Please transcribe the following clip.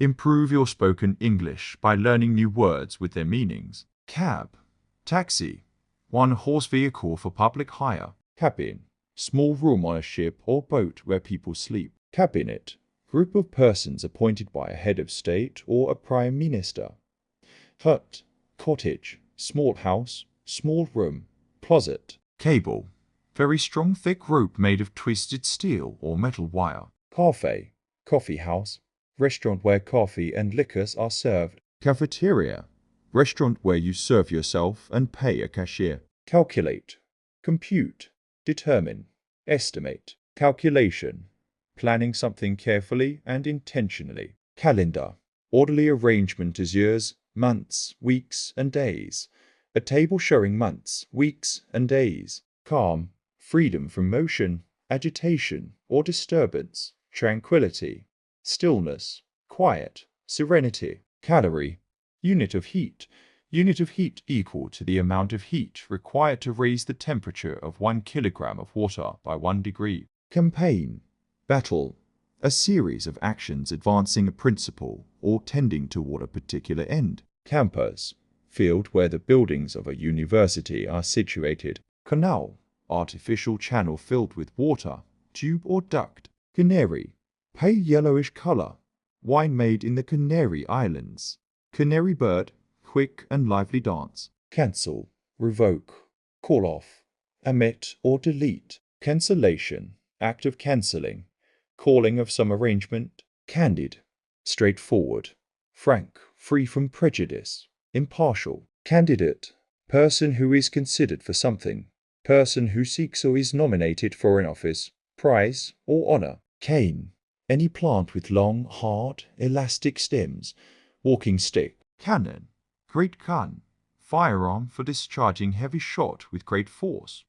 Improve your spoken English by learning new words with their meanings. Cab, taxi, one-horse vehicle for public hire. Cabin, small room on a ship or boat where people sleep. Cabinet, group of persons appointed by a head of state or a prime minister. Hut, cottage, small house, small room, closet. Cable, very strong thick rope made of twisted steel or metal wire. Cafe, coffee house, restaurant where coffee and liquors are served. Cafeteria, restaurant where you serve yourself and pay a cashier. Calculate, compute, determine, estimate. Calculation, planning something carefully and intentionally. Calendar, orderly arrangement as years, months, weeks, and days. A table showing months, weeks, and days. Calm, freedom from motion, agitation, or disturbance. Tranquility, stillness, quiet, serenity. Calorie, unit of heat. Unit of heat equal to the amount of heat required to raise the temperature of 1 kilogram of water by 1 degree. Campaign, battle, a series of actions advancing a principle or tending toward a particular end. Campus, field where the buildings of a university are situated. Canal, artificial channel filled with water, tube or duct. Canary, pale yellowish color, wine made in the Canary Islands. Canary bird, quick and lively dance. Cancel, revoke, call off, omit or delete. Cancellation, act of cancelling, calling of some arrangement. Candid, straightforward, frank, free from prejudice, impartial. Candidate, person who is considered for something, person who seeks or is nominated for an office, prize, or honor. Cane, any plant with long, hard, elastic stems. Walking stick. Cannon, great gun, firearm for discharging heavy shot with great force.